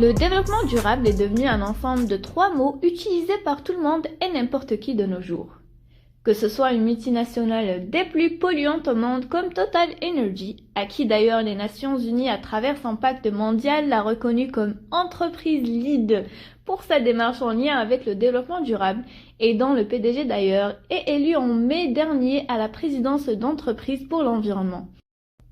Le développement durable est devenu un ensemble de 3 mots utilisés par tout le monde et n'importe qui de nos jours. Que ce soit une multinationale des plus polluantes au monde comme Total Energy, à qui d'ailleurs les Nations Unies à travers son pacte mondial l'a reconnue comme entreprise lead pour sa démarche en lien avec le développement durable et dont le PDG d'ailleurs est élu en mai dernier à la présidence d'entreprise pour l'environnement.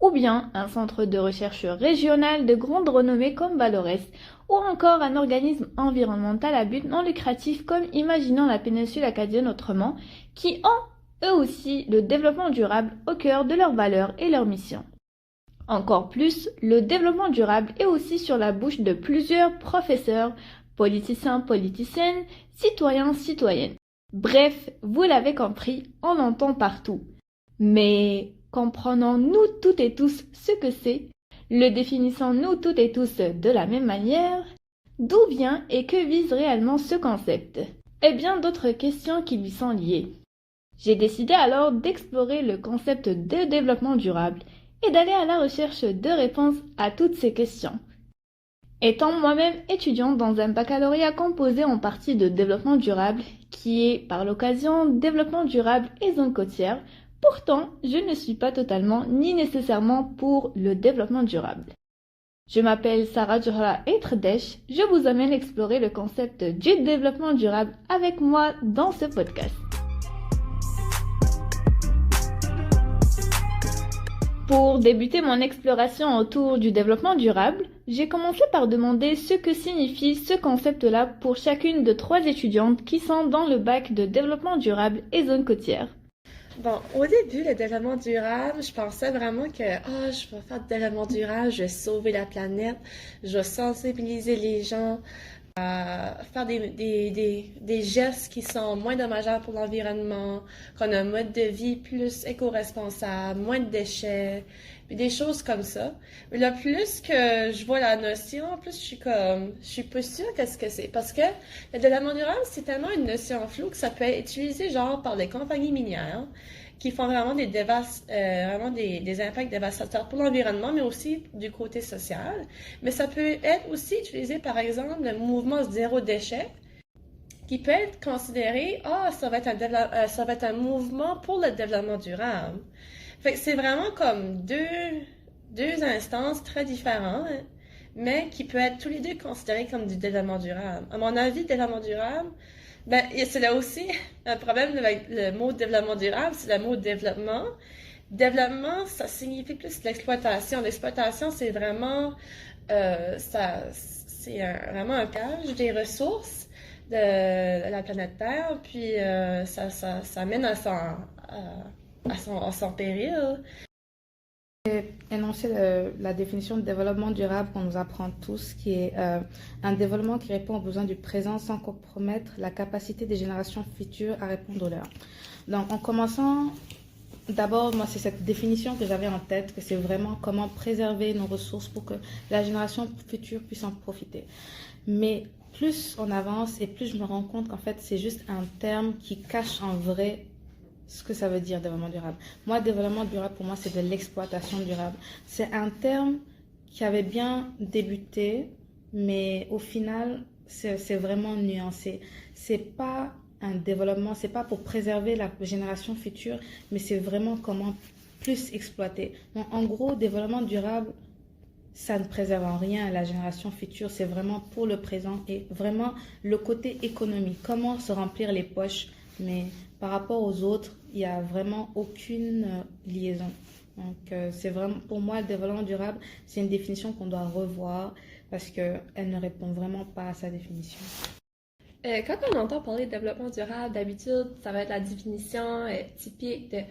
Ou bien un centre de recherche régional de grande renommée comme Valores, ou encore un organisme environnemental à but non lucratif comme Imaginons la péninsule acadienne autrement, qui ont, eux aussi, le développement durable au cœur de leurs valeurs et leur mission. Encore plus, le développement durable est aussi sur la bouche de plusieurs professeurs, politiciens, politiciennes, citoyens, citoyennes. Bref, vous l'avez compris, on l'entend partout. Mais comprenons-nous toutes et tous ce que c'est? Le définissons-nous toutes et tous de la même manière? D'où vient et que vise réellement ce concept? Et bien d'autres questions qui lui sont liées. J'ai décidé alors d'explorer le concept de développement durable et d'aller à la recherche de réponses à toutes ces questions. Étant moi-même étudiante dans un baccalauréat composé en partie de développement durable, qui est par l'occasion développement durable et zone côtière, pourtant je ne suis pas totalement ni nécessairement pour le développement durable. Je m'appelle Sarah Djohra Eitredesh, je vous amène explorer le concept du développement durable avec moi dans ce podcast. Pour débuter mon exploration autour du développement durable, j'ai commencé par demander ce que signifie ce concept-là pour chacune de 3 étudiantes qui sont dans le bac de développement durable et zone côtière. Bon, au début, le développement durable, je pensais vraiment que je vais faire du développement durable, je vais sauver la planète, je vais sensibiliser les gens à faire des gestes qui sont moins dommageables pour l'environnement, qu'on a un mode de vie plus éco-responsable, moins de déchets, puis des choses comme ça. Mais là, plus que je vois la notion, plus je suis pas sûre qu'est-ce que c'est. Parce que le développement durable, c'est tellement une notion floue que ça peut être utilisé genre par les compagnies minières qui font vraiment des impacts dévastateurs pour l'environnement, mais aussi du côté social. Mais ça peut être aussi utilisé, par exemple, le mouvement zéro déchet, qui peut être considéré, ça va être un mouvement pour le développement durable. Fait que c'est vraiment comme deux instances très différentes, mais qui peuvent être tous les deux considérés comme du développement durable. À mon avis, le développement durable, c'est là aussi un problème avec le mot développement durable, c'est le mot développement. Développement, ça signifie plus l'exploitation. L'exploitation, c'est vraiment, vraiment un pillage des ressources de la planète Terre, puis ça mène à son péril. Énoncer la définition de développement durable qu'on nous apprend tous, qui est un développement qui répond aux besoins du présent sans compromettre la capacité des générations futures à répondre aux leurs. Donc, en commençant, d'abord, moi, c'est cette définition que j'avais en tête, que c'est vraiment comment préserver nos ressources pour que la génération future puisse en profiter. Mais plus on avance et plus je me rends compte qu'en fait, c'est juste un terme qui cache en vrai ce que ça veut dire développement durable. Moi, développement durable, pour moi, c'est de l'exploitation durable. C'est un terme qui avait bien débuté, mais au final, c'est vraiment nuancé. C'est pas un développement, c'est pas pour préserver la génération future, mais c'est vraiment comment plus exploiter. Donc, en gros, développement durable, ça ne préserve en rien la génération future, c'est vraiment pour le présent et vraiment le côté économique, comment se remplir les poches, mais par rapport aux autres, il n'y a vraiment aucune liaison. Donc, c'est vraiment, pour moi, le développement durable, c'est une définition qu'on doit revoir parce qu'elle ne répond vraiment pas à sa définition. Quand on entend parler de développement durable, d'habitude, ça va être la définition typique de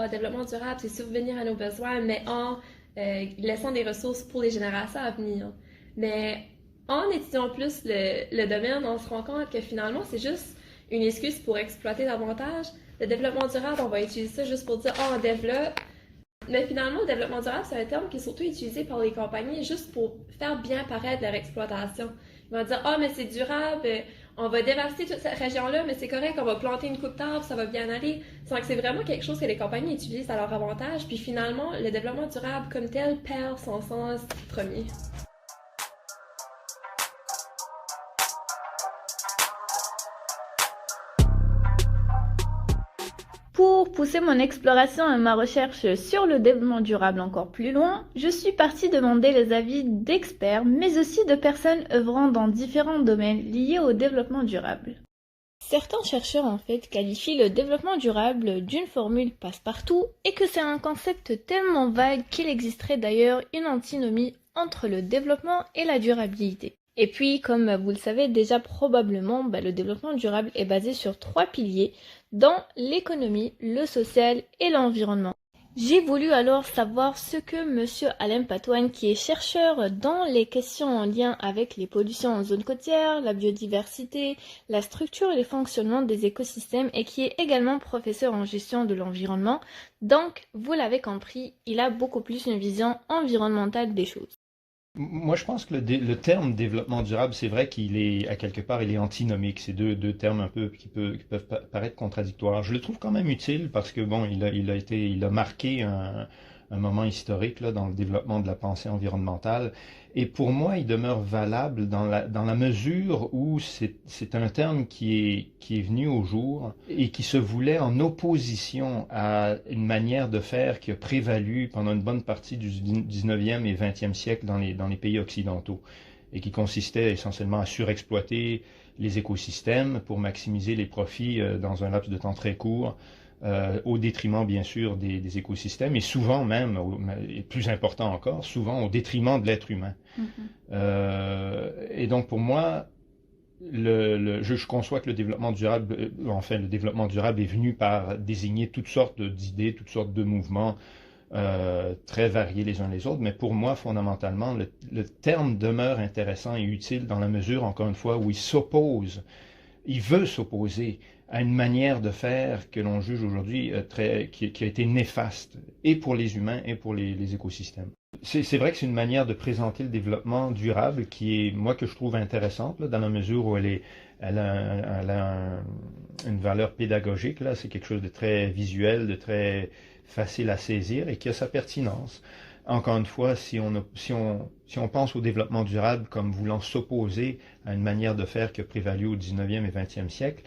développement durable, c'est subvenir à nos besoins, mais en laissant des ressources pour les générations à venir. Mais en étudiant plus le domaine, on se rend compte que finalement, c'est juste une excuse pour exploiter davantage. Le développement durable, on va utiliser ça juste pour dire on développe. Mais finalement, le développement durable, c'est un terme qui est surtout utilisé par les compagnies juste pour faire bien paraître leur exploitation. Ils vont dire mais c'est durable, on va dévaster toute cette région-là, mais c'est correct, on va planter une coupe d'arbres, ça va bien aller. Donc c'est vraiment quelque chose que les compagnies utilisent à leur avantage. Puis finalement, le développement durable comme tel perd son sens premier. pousser mon exploration et ma recherche sur le développement durable encore plus loin, je suis partie demander les avis d'experts, mais aussi de personnes œuvrant dans différents domaines liés au développement durable. Certains chercheurs en fait qualifient le développement durable d'une formule passe-partout et que c'est un concept tellement vague qu'il existerait d'ailleurs une antinomie entre le développement et la durabilité. Et puis, comme vous le savez déjà probablement, le développement durable est basé sur 3 piliers, dans l'économie, le social et l'environnement. J'ai voulu alors savoir ce que Monsieur Alain Patoine, qui est chercheur dans les questions en lien avec les pollutions en zone côtière, la biodiversité, la structure et le fonctionnement des écosystèmes et qui est également professeur en gestion de l'environnement. Donc, vous l'avez compris, il a beaucoup plus une vision environnementale des choses. Moi, je pense que le terme développement durable, c'est vrai qu'il est, à quelque part, il est antinomique. C'est deux termes un peu qui peuvent paraître contradictoires. Je le trouve quand même utile parce que, bon, il a marqué un moment historique là, dans le développement de la pensée environnementale. Et pour moi, il demeure valable dans la mesure où c'est un terme qui est venu au jour et qui se voulait en opposition à une manière de faire qui a prévalu pendant une bonne partie du 19e et 20e siècle dans les pays occidentaux et qui consistait essentiellement à surexploiter les écosystèmes pour maximiser les profits dans un laps de temps très court. Au détriment bien sûr des écosystèmes et souvent même, et plus important encore, souvent au détriment de l'être humain. Et donc pour moi, je conçois que le développement durable, le développement durable est venu par désigner toutes sortes d'idées, toutes sortes de mouvements très variés les uns les autres, mais pour moi fondamentalement, le terme demeure intéressant et utile dans la mesure, encore une fois, où il veut s'opposer à une manière de faire que l'on juge aujourd'hui qui a été néfaste, et pour les humains et pour les écosystèmes. C'est vrai que c'est une manière de présenter le développement durable qui est, moi, que je trouve intéressante, là, dans la mesure où elle a une valeur pédagogique, là, c'est quelque chose de très visuel, de très facile à saisir et qui a sa pertinence. Encore une fois, si on pense au développement durable comme voulant s'opposer à une manière de faire qui a prévalu au 19e et 20e siècle,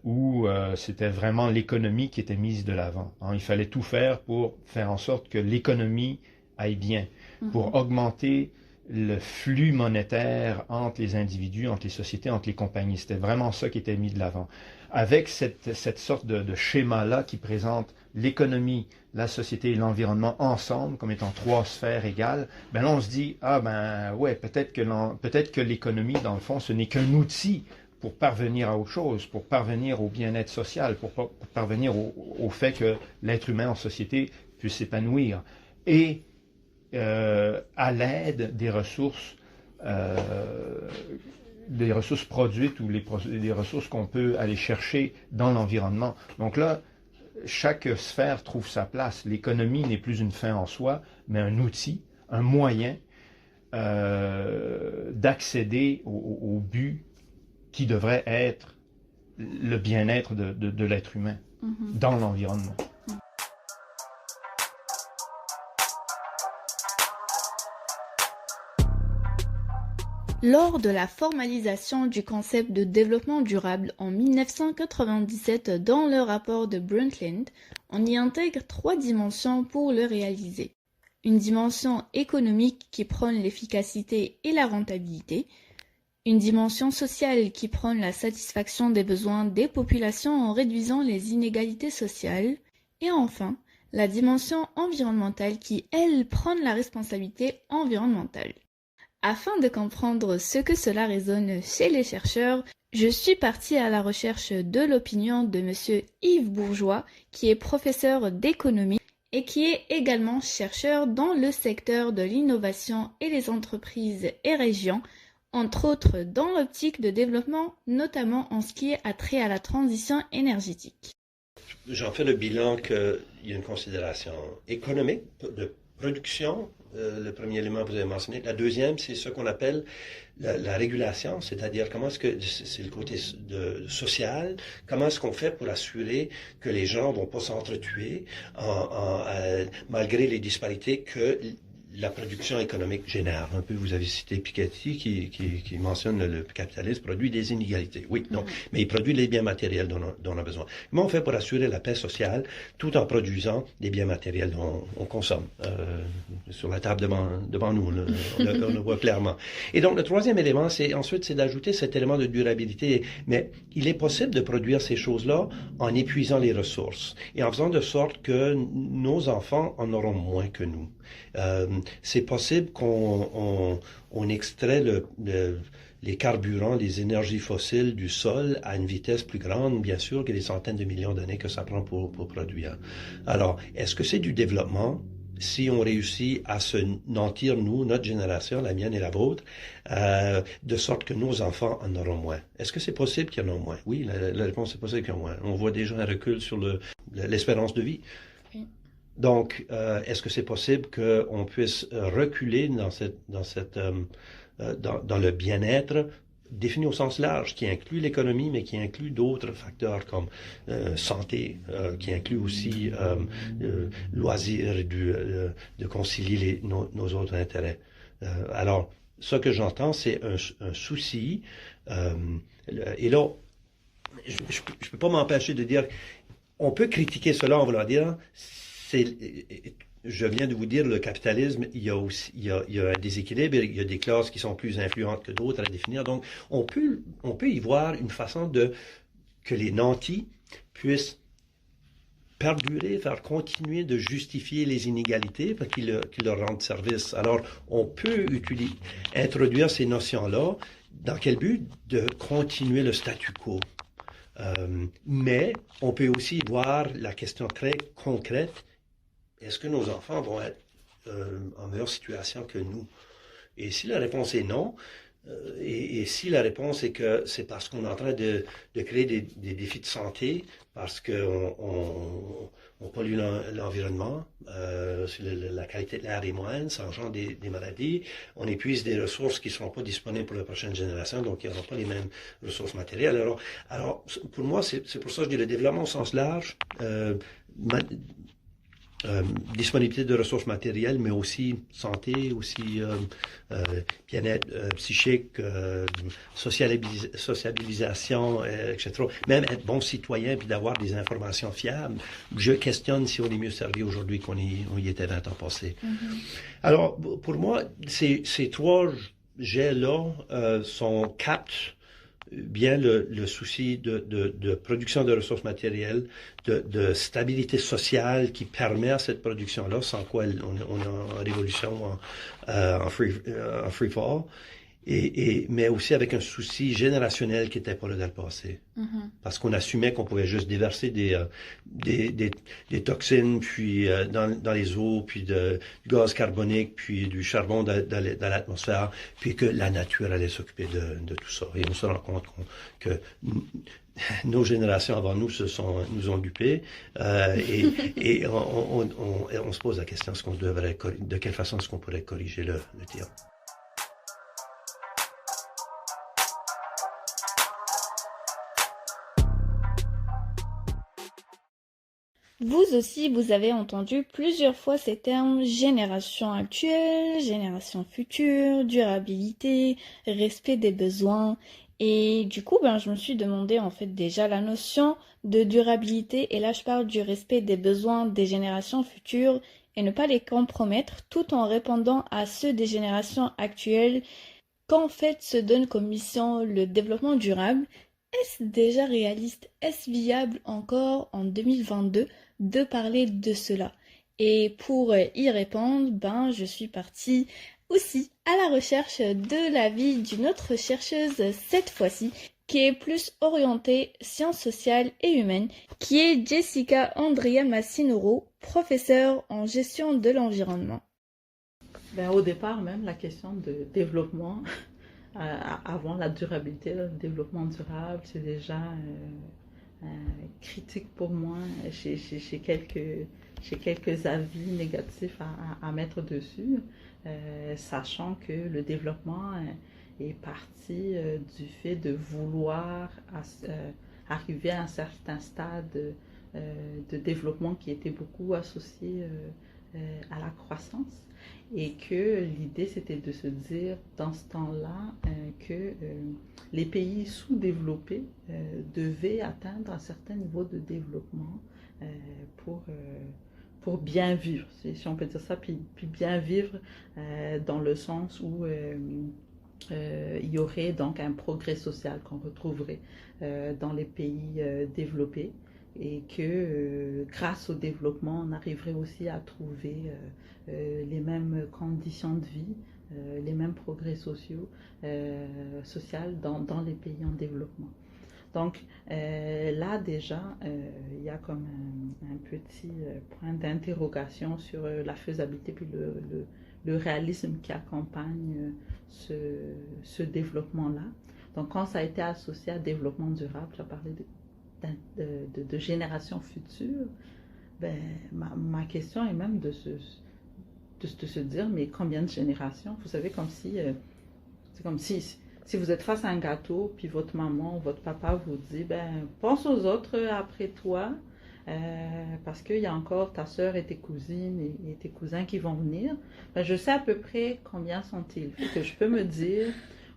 où c'était vraiment l'économie qui était mise de l'avant. Il fallait tout faire pour faire en sorte que l'économie aille bien, pour augmenter le flux monétaire entre les individus, entre les sociétés, entre les compagnies. C'était vraiment ça qui était mis de l'avant. Avec cette sorte de schéma-là qui présente l'économie, la société et l'environnement ensemble comme étant 3 sphères égales, là on se dit, peut-être que l'économie, dans le fond, ce n'est qu'un outil pour parvenir à autre chose, pour parvenir au bien-être social, pour parvenir au fait que l'être humain en société puisse s'épanouir. Et à l'aide des ressources produites ou des ressources qu'on peut aller chercher dans l'environnement. Donc là, chaque sphère trouve sa place. L'économie n'est plus une fin en soi, mais un outil, un moyen d'accéder au but qui devrait être le bien-être de l'être humain dans l'environnement. Lors de la formalisation du concept de développement durable en 1997 dans le rapport de Brundtland, on y intègre 3 dimensions pour le réaliser. Une dimension économique qui prône l'efficacité et la rentabilité, une dimension sociale qui prône la satisfaction des besoins des populations en réduisant les inégalités sociales, et enfin, la dimension environnementale qui, elle, prône la responsabilité environnementale. Afin de comprendre ce que cela résonne chez les chercheurs, je suis partie à la recherche de l'opinion de Monsieur Yves Bourgeois, qui est professeur d'économie et qui est également chercheur dans le secteur de l'innovation et les entreprises et régions, entre autres dans l'optique de développement, notamment en ce qui est trait à la transition énergétique. J'en fais le bilan qu'il y a une considération économique de production, le premier élément que vous avez mentionné. La deuxième, c'est ce qu'on appelle la régulation, c'est-à-dire comment est-ce que, c'est le côté social, comment est-ce qu'on fait pour assurer que les gens vont pas s'entretuer malgré les disparités, que la production économique génère. Un peu, vous avez cité Piketty qui mentionne le capitalisme produit des inégalités. Oui, non, mais il produit les biens matériels dont on a besoin. Comment on fait pour assurer la paix sociale tout en produisant des biens matériels dont on consomme? Sur la table devant nous, on le voit clairement. Et donc, le troisième élément, c'est d'ajouter cet élément de durabilité. Mais il est possible de produire ces choses-là en épuisant les ressources et en faisant de sorte que nos enfants en auront moins que nous. C'est possible qu'on extrait les carburants, les énergies fossiles du sol à une vitesse plus grande, bien sûr, que les centaines de millions d'années que ça prend pour produire. Alors, est-ce que c'est du développement? Si on réussit à se nantir, nous, notre génération, la mienne et la vôtre, de sorte que nos enfants en auront moins. Est-ce que c'est possible qu'il y en ait moins? Oui, la réponse est possible qu'il y en ait moins. On voit déjà un recul sur l'espérance de vie. Oui. Donc, est-ce que c'est possible qu'on puisse reculer dans le bien-être défini au sens large, qui inclut l'économie, mais qui inclut d'autres facteurs comme santé, qui inclut aussi loisirs et de concilier nos autres intérêts. Alors, ce que j'entends, c'est un souci. Et là, je ne peux pas m'empêcher de dire, on peut critiquer cela en voulant dire, je viens de vous dire, le capitalisme, il y a un déséquilibre, il y a des classes qui sont plus influentes que d'autres à définir. Donc, on peut y voir une façon que les nantis puissent perdurer, faire continuer de justifier les inégalités parce qu'ils leur rendent service. Alors, on peut introduire ces notions-là. Dans quel but? De continuer le statu quo. Mais on peut aussi voir la question très concrète. Est-ce que nos enfants vont être en meilleure situation que nous? Et si la réponse est non, et si la réponse est que c'est parce qu'on est en train de créer des défis de santé, parce qu'on pollue l'environnement, la qualité de l'air est moindre, ça engendre des maladies, on épuise des ressources qui ne seront pas disponibles pour la prochaine génération, donc il n'y aura pas les mêmes ressources matérielles. Alors pour moi, c'est pour ça que je dis le développement au sens large, disponibilité de ressources matérielles, mais aussi santé, aussi bien-être psychique, sociabilisation, etc. Même être bon citoyen puis d'avoir des informations fiables. Je questionne si on est mieux servi aujourd'hui qu'on y était 20 ans passés. Alors, pour moi, ces trois jets-là captent bien le souci de production de ressources matérielles, de stabilité sociale qui permet à cette production-là, sans quoi on est en révolution, en free fall, mais aussi avec un souci générationnel qui n'était pas là dans le passé. Parce qu'on assumait qu'on pouvait juste déverser des toxines puis dans les eaux, puis du gaz carbonique, puis du charbon dans l'atmosphère, puis que la nature allait s'occuper de tout ça. Et on se rend compte que nos générations avant nous nous ont dupés, et on se pose la question de quelle façon est-ce qu'on pourrait corriger le tir. Vous aussi, vous avez entendu plusieurs fois ces termes génération actuelle, génération future, durabilité, respect des besoins. Et du coup, je me suis demandé en fait déjà la notion de durabilité, et là je parle du respect des besoins des générations futures et ne pas les compromettre tout en répondant à ceux des générations actuelles qu'en fait se donne comme mission le développement durable. Est-ce déjà réaliste, est-ce viable encore en 2022 de parler de cela? Et pour y répondre, je suis partie aussi à la recherche de l'avis d'une autre chercheuse cette fois-ci, qui est plus orientée sciences sociales et humaines, qui est Jessica Andrea Massinoro, professeure en gestion de l'environnement. Au départ, même la question de développement, avant la durabilité, le développement durable, c'est déjà critique pour moi. J'ai quelques avis négatifs à mettre dessus, sachant que le développement est parti du fait de vouloir arriver à un certain stade de développement qui était beaucoup associé à la croissance. Et que l'idée, c'était de se dire, dans ce temps-là, que les pays sous-développés devaient atteindre un certain niveau de développement pour, pour bien vivre, si on peut dire ça, puis bien vivre dans le sens où il y aurait donc un progrès social qu'on retrouverait dans les pays développés et que grâce au développement, on arriverait aussi à trouver les mêmes conditions de vie, les mêmes progrès sociaux dans les pays en développement. Donc là déjà, il y a comme un petit point d'interrogation sur la faisabilité puis le réalisme qui accompagne ce développement-là. Donc quand ça a été associé à développement durable, j'ai parlé de générations futures, ben, ma question est même de se dire, mais combien de générations? Vous savez, c'est comme si vous êtes face à un gâteau, puis votre maman ou votre papa vous dit, ben, pense aux autres après toi, parce qu'il y a encore ta soeur et tes cousines et tes cousins qui vont venir. Ben, je sais à peu près combien sont-ils. Que je peux me dire,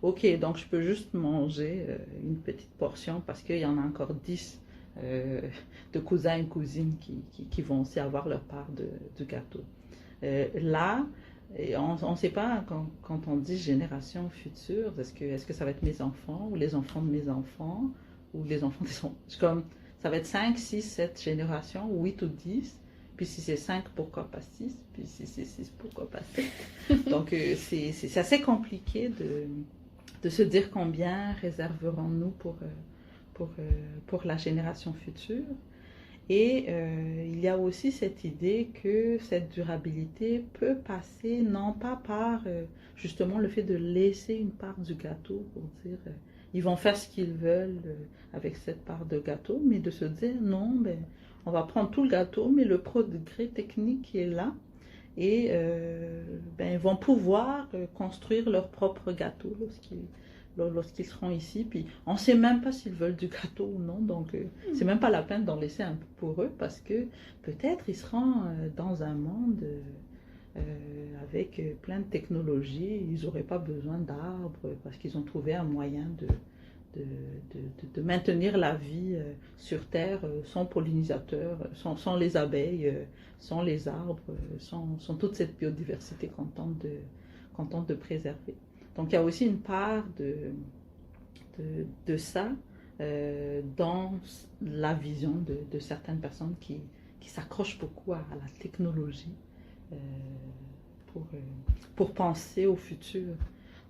ok, donc je peux juste manger une petite portion parce qu'il y en a encore 10 de cousins et cousines qui vont aussi avoir leur part du gâteau. Là, et on ne sait pas quand on dit génération future, est-ce que ça va être mes enfants ou les enfants de mes enfants ou les enfants des enfants. Comme, ça va être 5, 6, 7 générations, 8 ou 10. Puis si c'est 5, pourquoi pas 6? Puis si c'est 6, pourquoi pas 7? Donc c'est assez compliqué de se dire combien réserverons-nous pour la génération future. Et il y a aussi cette idée que cette durabilité peut passer non pas par justement le fait de laisser une part du gâteau pour dire ils vont faire ce qu'ils veulent avec cette part de gâteau, mais de se dire non, ben, on va prendre tout le gâteau, mais le progrès technique qui est là, et ben, ils vont pouvoir construire leur propre gâteau lorsqu'ils seront ici. Puis on ne sait même pas s'ils veulent du gâteau ou non, donc c'est même pas la peine d'en laisser un peu pour eux, parce que peut-être ils seront dans un monde avec plein de technologies, ils n'auraient pas besoin d'arbres parce qu'ils ont trouvé un moyen de maintenir la vie sur Terre sans pollinisateurs, sans les abeilles, sans les arbres, sans toute cette biodiversité qu'on tente de préserver. Donc il y a aussi une part de ça dans la vision de certaines personnes qui s'accrochent beaucoup à la technologie pour penser au futur.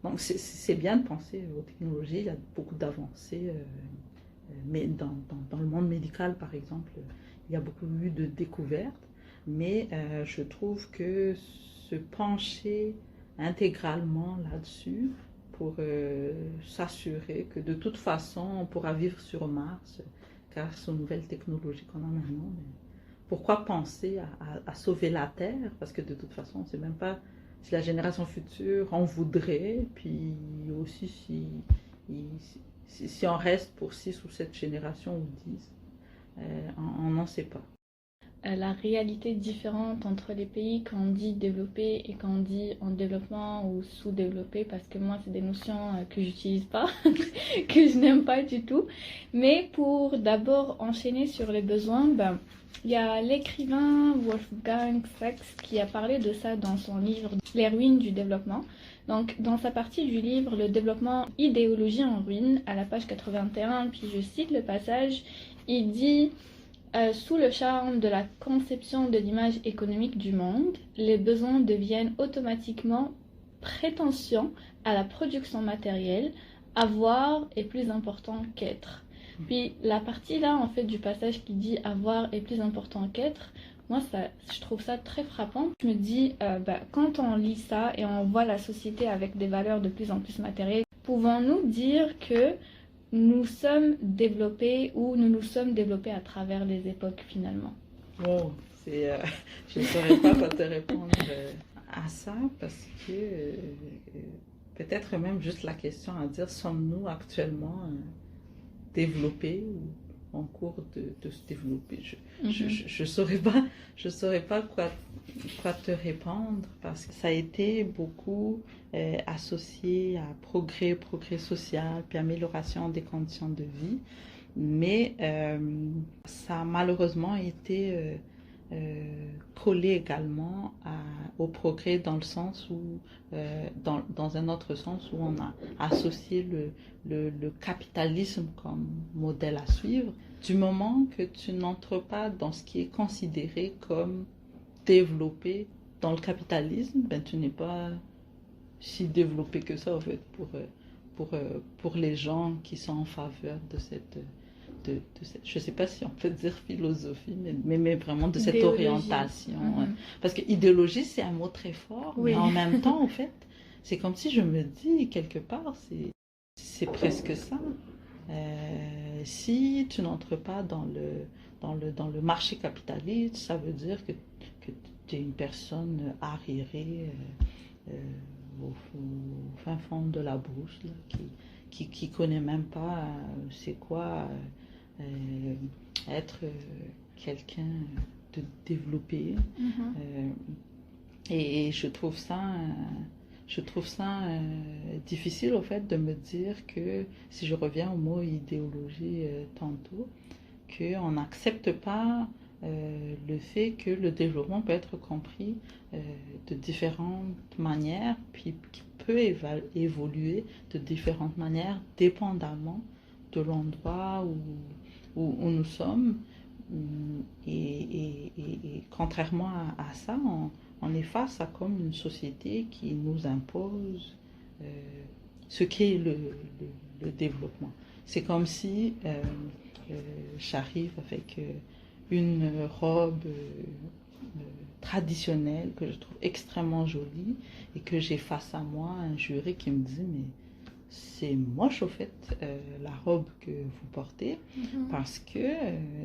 Donc c'est bien de penser aux technologies, il y a beaucoup d'avancées, mais dans le monde médical par exemple, il y a beaucoup eu de découvertes, mais je trouve que se pencher intégralement là-dessus pour s'assurer que de toute façon on pourra vivre sur Mars grâce aux nouvelles technologies qu'on a maintenant. Mais pourquoi penser à sauver la Terre? Parce que de toute façon on ne sait même pas si la génération future en voudrait, puis aussi si on reste pour 6 ou 7 générations ou 10, on n'en sait pas. La réalité différente entre les pays quand on dit développé et quand on dit en développement ou sous-développé, parce que moi c'est des notions que j'utilise pas, que je n'aime pas du tout. Mais pour d'abord enchaîner sur les besoins, il y a l'écrivain Wolfgang Sachs qui a parlé de ça dans son livre Les ruines du développement. Donc dans sa partie du livre Le développement, idéologie en ruine, à la page 81, puis je cite le passage, il dit sous le charme de la conception de l'image économique du monde, les besoins deviennent automatiquement prétentions à la production matérielle. Avoir est plus important qu'être. Puis la partie là en fait du passage qui dit avoir est plus important qu'être, moi je trouve ça très frappant. Je me dis quand on lit ça et on voit la société avec des valeurs de plus en plus matérielles, pouvons-nous dire que nous sommes développés ou nous nous sommes développés à travers les époques finalement? Oh, je ne saurais pas quoi te répondre à ça, parce que peut-être même juste la question à dire, sommes-nous actuellement développés ou en cours de se développer. Mhm. Je saurais pas quoi te répondre parce que ça a été beaucoup associé à progrès social, puis amélioration des conditions de vie. Mais ça a malheureusement été collé également au progrès dans le sens où, dans un autre sens où on a associé le capitalisme comme modèle à suivre. Du moment que tu n'entres pas dans ce qui est considéré comme développé dans le capitalisme, ben tu n'es pas si développé que ça en fait pour les gens qui sont en faveur de cette je ne sais pas si on peut dire philosophie, mais vraiment de cette Idéologie. orientation. Mhm. Parce que idéologie, c'est un mot très fort, Oui. mais en même temps, en fait, c'est comme si je me dis, quelque part, c'est presque ça. Si tu n'entres pas dans le marché capitaliste, ça veut dire que tu es une personne arriérée au fin fond de la brousse, là, qui connaît même pas c'est quoi être quelqu'un de développé. Mhm. Et je trouve ça difficile au fait de me dire que, si je reviens au mot idéologie tantôt, qu'on n'accepte pas le fait que le développement peut être compris de différentes manières, puis qui peut évoluer de différentes manières, dépendamment de l'endroit où nous sommes. Et contrairement à ça, on est face à comme une société qui nous impose ce qu'est le développement. C'est comme si j'arrive avec une robe traditionnelle que je trouve extrêmement jolie et que j'ai face à moi un jury qui me dit mais c'est moche au fait la robe que vous portez Mhm. parce que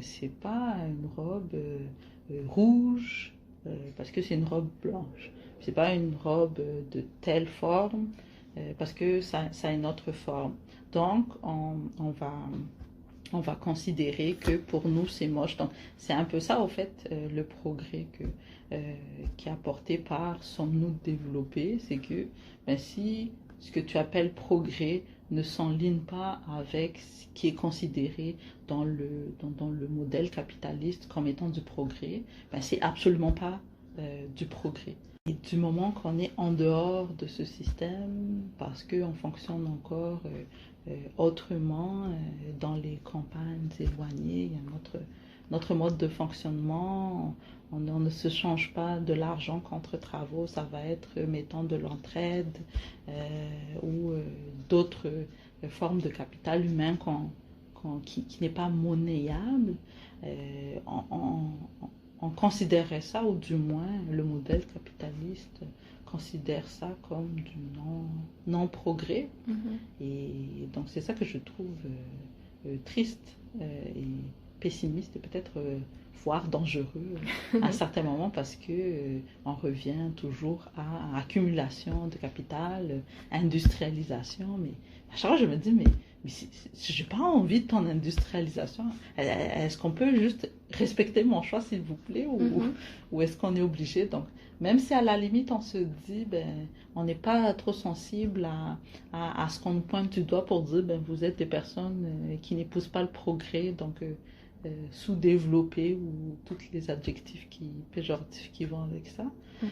c'est pas une robe rouge parce que c'est une robe blanche, c'est pas une robe de telle forme parce que ça a une autre forme, donc on va considérer que pour nous c'est moche. Donc c'est un peu ça au fait le progrès qui est apporté par sommes-nous développés, c'est que ben, si ce que tu appelles progrès ne s'enligne pas avec ce qui est considéré dans le modèle capitaliste comme étant du progrès, ben, c'est absolument pas du progrès. Et du moment qu'on est en dehors de ce système, parce qu'on fonctionne encore autrement dans les campagnes éloignées, il y a notre mode de fonctionnement, on ne se change pas de l'argent contre travaux, ça va être, mettons, de l'entraide ou d'autres formes de capital humain qui n'est pas monnayable. On considérait ça, ou du moins le modèle capitaliste considère ça comme du non-progrès. Mhm. Et donc c'est ça que je trouve triste et pessimiste et peut-être voire dangereux à certains moments parce que on revient toujours à accumulation de capital, industrialisation. Mais à chaque fois je me dis mais j'ai pas envie de ton industrialisation. Est-ce qu'on peut juste respecter mon choix s'il vous plaît ou est-ce qu'on est obligé? Donc même si à la limite on se dit ben on n'est pas trop sensible à ce qu'on nous pointe du doigt pour dire ben vous êtes des personnes qui n'épousent pas le progrès, donc sous-développées ou tous les adjectifs péjoratifs qui vont avec ça. Mhm.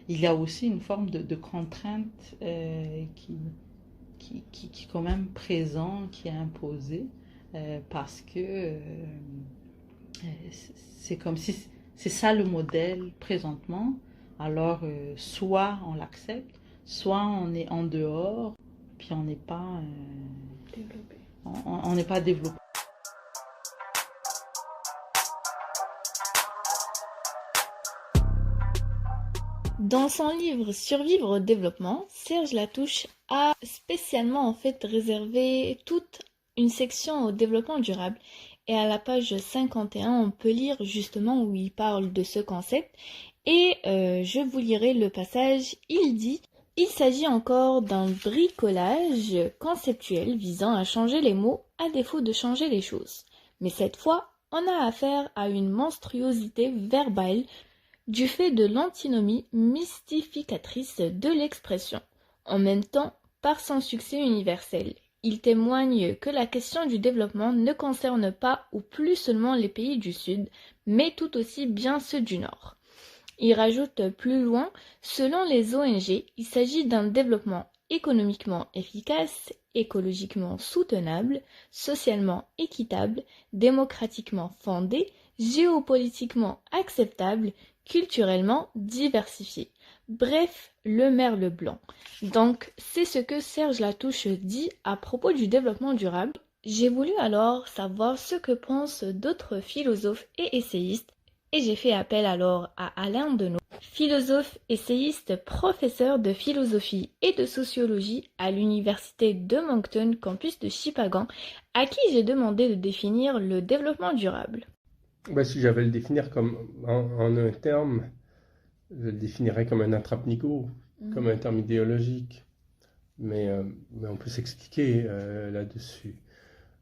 Il y a aussi une forme de contrainte qui est quand même présent, qui est imposé, parce que c'est comme si c'est ça le modèle présentement. Alors, soit on l'accepte, soit on est en dehors, puis on n'est pas Développé. on n'est pas développé. Dans son livre Survivre au développement, Serge Latouche a spécialement en fait réservé toute une section au développement durable. Et à la page 51, on peut lire justement où il parle de ce concept. Et je vous lirai le passage. Il dit: il s'agit encore d'un bricolage conceptuel visant à changer les mots à défaut de changer les choses. Mais cette fois, on a affaire à une monstruosité verbale du fait de l'antinomie mystificatrice de l'expression. En même temps, par son succès universel, il témoigne que la question du développement ne concerne pas ou plus seulement les pays du Sud, mais tout aussi bien ceux du Nord. Il rajoute plus loin, selon les ONG, il s'agit d'un développement économiquement efficace, écologiquement soutenable, socialement équitable, démocratiquement fondé, géopolitiquement acceptable, culturellement diversifié. Bref, le merle blanc. Donc, c'est ce que Serge Latouche dit à propos du développement durable. J'ai voulu alors savoir ce que pensent d'autres philosophes et essayistes, et j'ai fait appel alors à Alain Deneau, philosophe, essayiste, professeur de philosophie et de sociologie à l'université de Moncton, campus de Shippagan, à qui j'ai demandé de définir le développement durable. Si j'avais à le définir comme en un terme, je le définirais comme un attrape-nigo, comme un terme idéologique. Mais on peut s'expliquer là-dessus.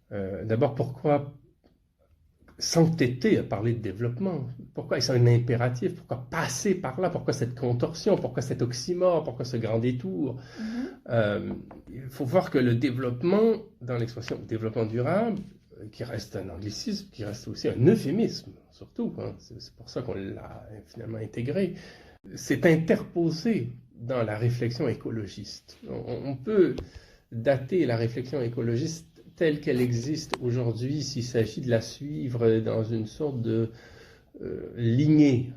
D'abord, pourquoi s'entêter à parler de développement? Pourquoi est-ce un impératif? Pourquoi passer par là? Pourquoi cette contorsion? Pourquoi cet oxymore? Pourquoi ce grand détour? Il faut voir que le développement, dans l'expression développement durable, qui reste un anglicisme, qui reste aussi un euphémisme, surtout, hein. C'est pour ça qu'on l'a finalement intégré, s'est interposé dans la réflexion écologiste. On peut dater la réflexion écologiste telle qu'elle existe aujourd'hui s'il s'agit de la suivre dans une sorte de lignée,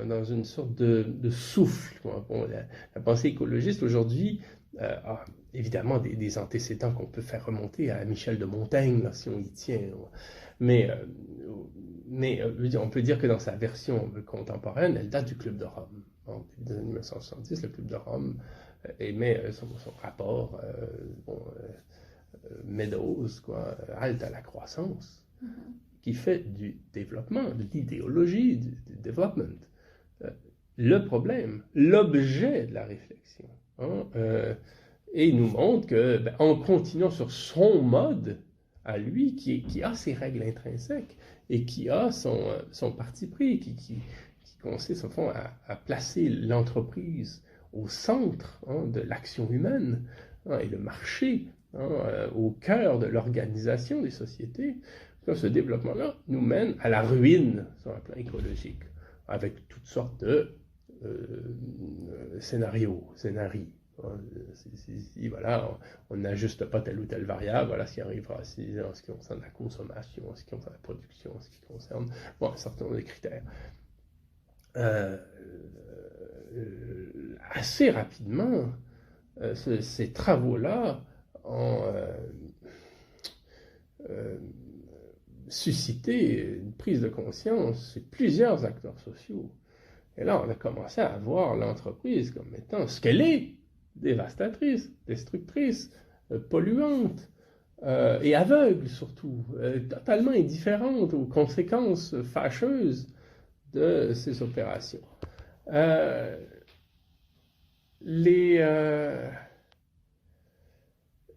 dans une sorte de souffle. Bon, la pensée écologiste aujourd'hui a évidemment des antécédents qu'on peut faire remonter à Michel de Montaigne, là, si on y tient. Mais on peut dire que dans sa version contemporaine, elle date du Club de Rome. Donc, des années 1970, le Club de Rome émet son rapport Meadows, halte à la croissance, qui fait du développement, de l'idéologie du development, le problème, l'objet de la réflexion. Et il nous montre que, en continuant sur son mode à lui, qui a ses règles intrinsèques et qui a son parti pris, qui consiste au fond à placer l'entreprise au centre de l'action humaine et le marché au cœur de l'organisation des sociétés, ce développement-là nous mène à la ruine sur un plan écologique, avec toutes sortes de scénarii. Voilà, on n'ajuste pas telle ou telle variable, voilà ce qui arrivera en ce qui concerne la consommation, en ce qui concerne la production, en ce qui concerne un certain nombre de critères. Assez rapidement, ces travaux-là ont suscité une prise de conscience chez plusieurs acteurs sociaux. Et là, on a commencé à voir l'entreprise comme étant ce qu'elle est, dévastatrice, destructrice, polluante et aveugle surtout, totalement indifférente aux conséquences fâcheuses de ces opérations.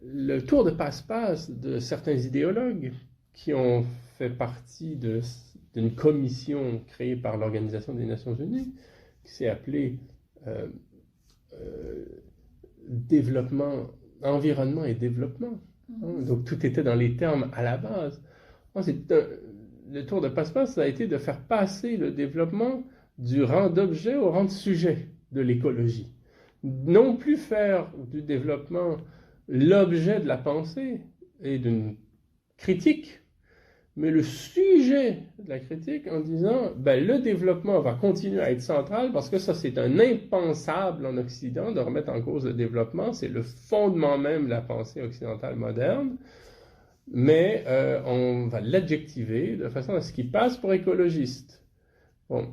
Le tour de passe-passe de certains idéologues qui ont fait partie d'une commission créée par l'Organisation des Nations Unies, qui s'est appelée environnement et développement. Donc tout était dans les termes à la base. Le tour de passe-passe, ça a été de faire passer le développement du rang d'objet au rang de sujet de l'écologie. Non plus faire du développement l'objet de la pensée et d'une critique, mais le sujet de la critique en disant le développement va continuer à être central parce que ça c'est un impensable en Occident de remettre en cause le développement, c'est le fondement même de la pensée occidentale moderne, mais on va l'adjectiver de façon à ce qu'il passe pour écologiste. Bon,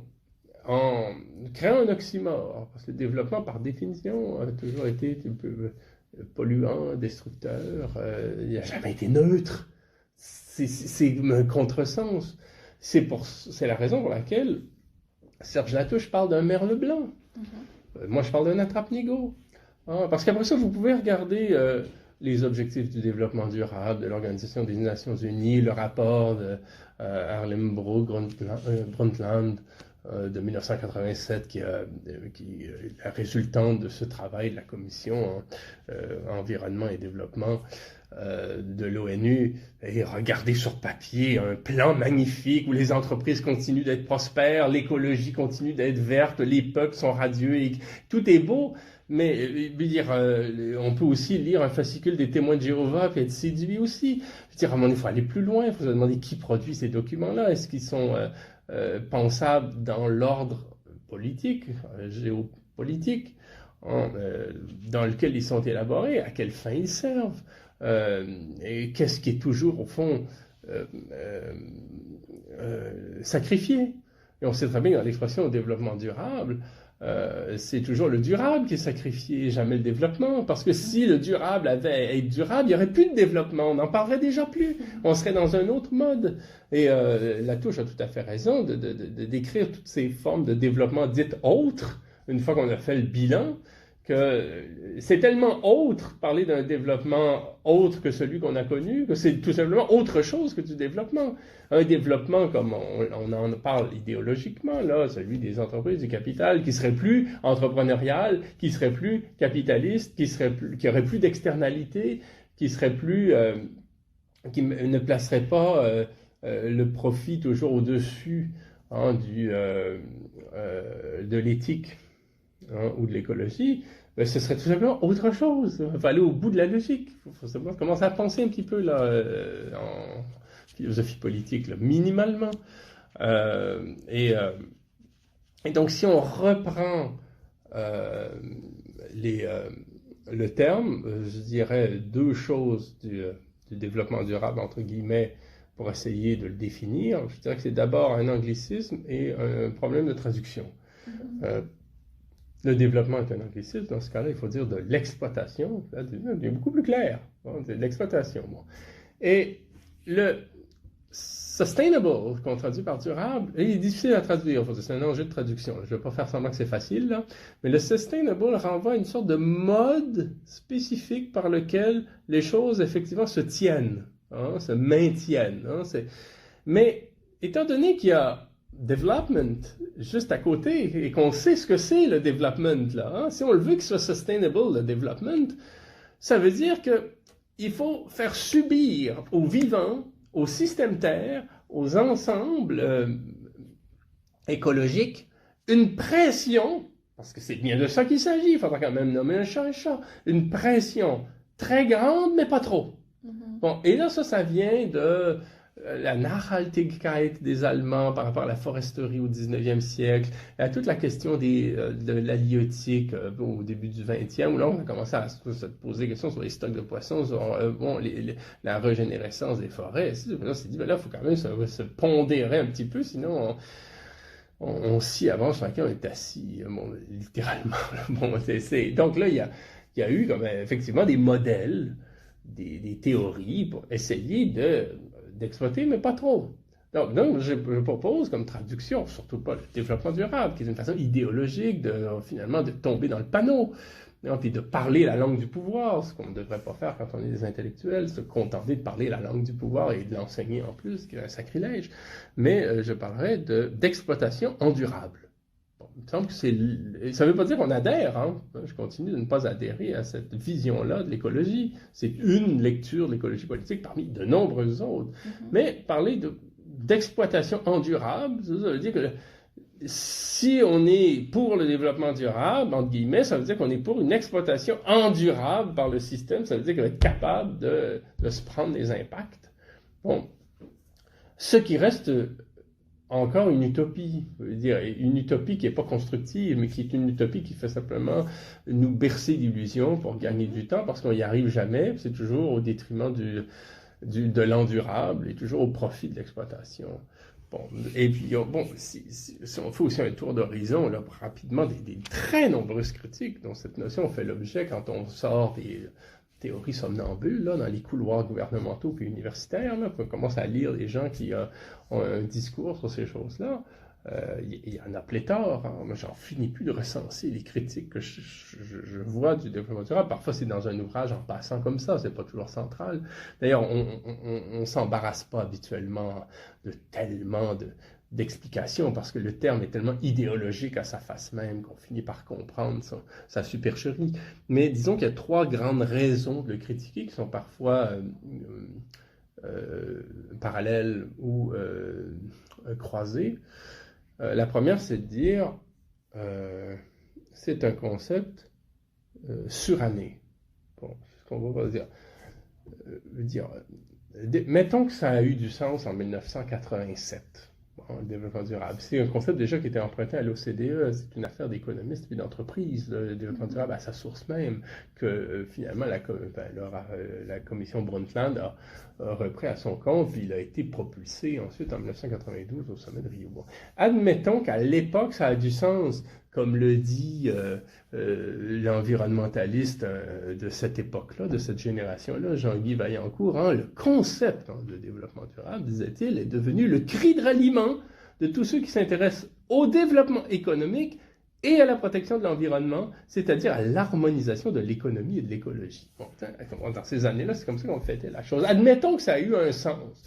en créant un oxymore, parce que le développement par définition a toujours été un peu polluant, destructeur, il n'a jamais été neutre. C'est un contresens. C'est la raison pour laquelle Serge Latouche parle d'un merle blanc. Moi, je parle d'un attrape-nigo. Parce qu'après ça, vous pouvez regarder les objectifs du développement durable de l'Organisation des Nations Unies, le rapport de Harlem Brundtland de 1987 qui est la résultante de ce travail de la Commission Environnement et Développement de l'ONU, et regardez sur papier un plan magnifique où les entreprises continuent d'être prospères, l'écologie continue d'être verte, les peuples sont radieux, et tout est beau. Mais on peut aussi lire un fascicule des témoins de Jéhovah et être séduit aussi. Je veux dire, à un moment donné, il faut aller plus loin, il faut se demander qui produit ces documents-là. Est-ce qu'ils sont pensables dans l'ordre politique, géopolitique, dans lequel ils sont élaborés, à quelle fin ils servent, et qu'est-ce qui est toujours, au fond, sacrifié. Et on sait très bien que dans l'expression développement durable, c'est toujours le durable qui est sacrifié, jamais le développement. Parce que si le durable avait à être durable, il n'y aurait plus de développement, on n'en parlerait déjà plus. On serait dans un autre mode. Et Latouche a tout à fait raison de décrire toutes ces formes de développement dites autres, une fois qu'on a fait le bilan, que c'est tellement autre, parler d'un développement autre que celui qu'on a connu, que c'est tout simplement autre chose que du développement. Un développement, comme on en parle idéologiquement, là, celui des entreprises, du capital, qui serait plus entrepreneurial, qui serait plus capitaliste, qui aurait plus d'externalité, qui serait plus, qui ne placerait pas le profit toujours au-dessus de l'éthique. Ou de l'écologie, ben, ce serait tout simplement autre chose. Il faut aller au bout de la logique. Il faut simplement commencer à penser un petit peu là, en philosophie politique, là, minimalement. Et donc, si on reprend le terme, je dirais deux choses du développement durable, entre guillemets, pour essayer de le définir. Je dirais que c'est d'abord un anglicisme et un problème de traduction. Le développement est un anglicisme. Dans ce cas-là, il faut dire de l'exploitation. C'est beaucoup plus clair. C'est de l'exploitation. Bon. Et le sustainable, qu'on traduit par durable, il est difficile à traduire. C'est un enjeu de traduction. Je ne vais pas faire semblant que c'est facile, là. Mais le sustainable renvoie à une sorte de mode spécifique par lequel les choses, effectivement, se tiennent, se maintiennent. Mais étant donné qu'il y a development juste à côté et qu'on sait ce que c'est le development là, si on le veut qu'il soit sustainable le development, ça veut dire que il faut faire subir aux vivants, au système Terre, aux ensembles écologiques une pression, parce que c'est bien de ça qu'il s'agit, il faudra quand même nommer un chat, une pression très grande mais pas trop. Bon, et là ça vient de la Nachhaltigkeit des Allemands par rapport à la foresterie au 19e siècle, à toute la question de l'halieutique au début du 20e, où là on a commencé à se poser des questions sur les stocks de poissons, sur la régénérescence des forêts. Là, on s'est dit, ben là, il faut quand même se pondérer un petit peu, sinon on s'y avance sur laquelle on est assis, littéralement. Donc là, il y a eu effectivement des modèles, des théories pour essayer d'exploiter, mais pas trop. Donc je propose comme traduction, surtout pas le développement durable, qui est une façon idéologique finalement de tomber dans le panneau, puis de parler la langue du pouvoir, ce qu'on ne devrait pas faire quand on est des intellectuels, se contenter de parler la langue du pouvoir et de l'enseigner en plus, qui est un sacrilège. Mais je parlerai d'exploitation endurable. Bon, il me semble que ça ne veut pas dire qu'on adhère, hein. Je continue de ne pas adhérer à cette vision-là de l'écologie. C'est une lecture de l'écologie politique parmi de nombreuses autres. Mais parler d'exploitation endurable, ça veut dire que si on est pour le développement durable, entre guillemets, ça veut dire qu'on est pour une exploitation endurable par le système, ça veut dire qu'on est capable de se prendre des impacts. Bon, ce qui reste encore une utopie, je veux dire, une utopie qui n'est pas constructive, mais qui est une utopie qui fait simplement nous bercer d'illusions pour gagner du temps, parce qu'on n'y arrive jamais, c'est toujours au détriment de l'endurable et toujours au profit de l'exploitation. Bon, et puis, si on fait aussi un tour d'horizon, là, rapidement, des très nombreuses critiques dont cette notion fait l'objet quand on sort des théories somnambules, là, dans les couloirs gouvernementaux puis universitaires, là, on commence à lire des gens qui ont un discours sur ces choses-là. Il y en a pléthore. Hein. Moi, j'en finis plus de recenser les critiques que je vois du développement durable. Parfois, c'est dans un ouvrage en passant comme ça, c'est pas toujours central. D'ailleurs, on s'embarrasse pas habituellement de tellement d'explications parce que le terme est tellement idéologique à sa face même qu'on finit par comprendre sa supercherie. Mais disons qu'il y a 3 grandes raisons de le critiquer qui sont parfois parallèles ou croisées. La première, c'est de dire c'est un concept suranné. Bon, c'est ce qu'on va dire. Mettons que ça a eu du sens en 1987. Bon, le développement durable. C'est un concept déjà qui était emprunté à l'OCDE, c'est une affaire d'économistes et d'entreprises, le développement durable à sa source même, que finalement la commission Brundtland a repris à son compte, puis il a été propulsé ensuite en 1992 au sommet de Rio. Bon. Admettons qu'à l'époque ça a du sens, comme le dit l'environnementaliste de cette époque-là, de cette génération-là, Jean-Guy Vaillancourt, hein, le concept de développement durable, disait-il, est devenu le cri de ralliement de tous ceux qui s'intéressent au développement économique et à la protection de l'environnement, c'est-à-dire à l'harmonisation de l'économie et de l'écologie. Bon, dans ces années-là, c'est comme ça qu'on fêtait la chose. Admettons que ça a eu un sens,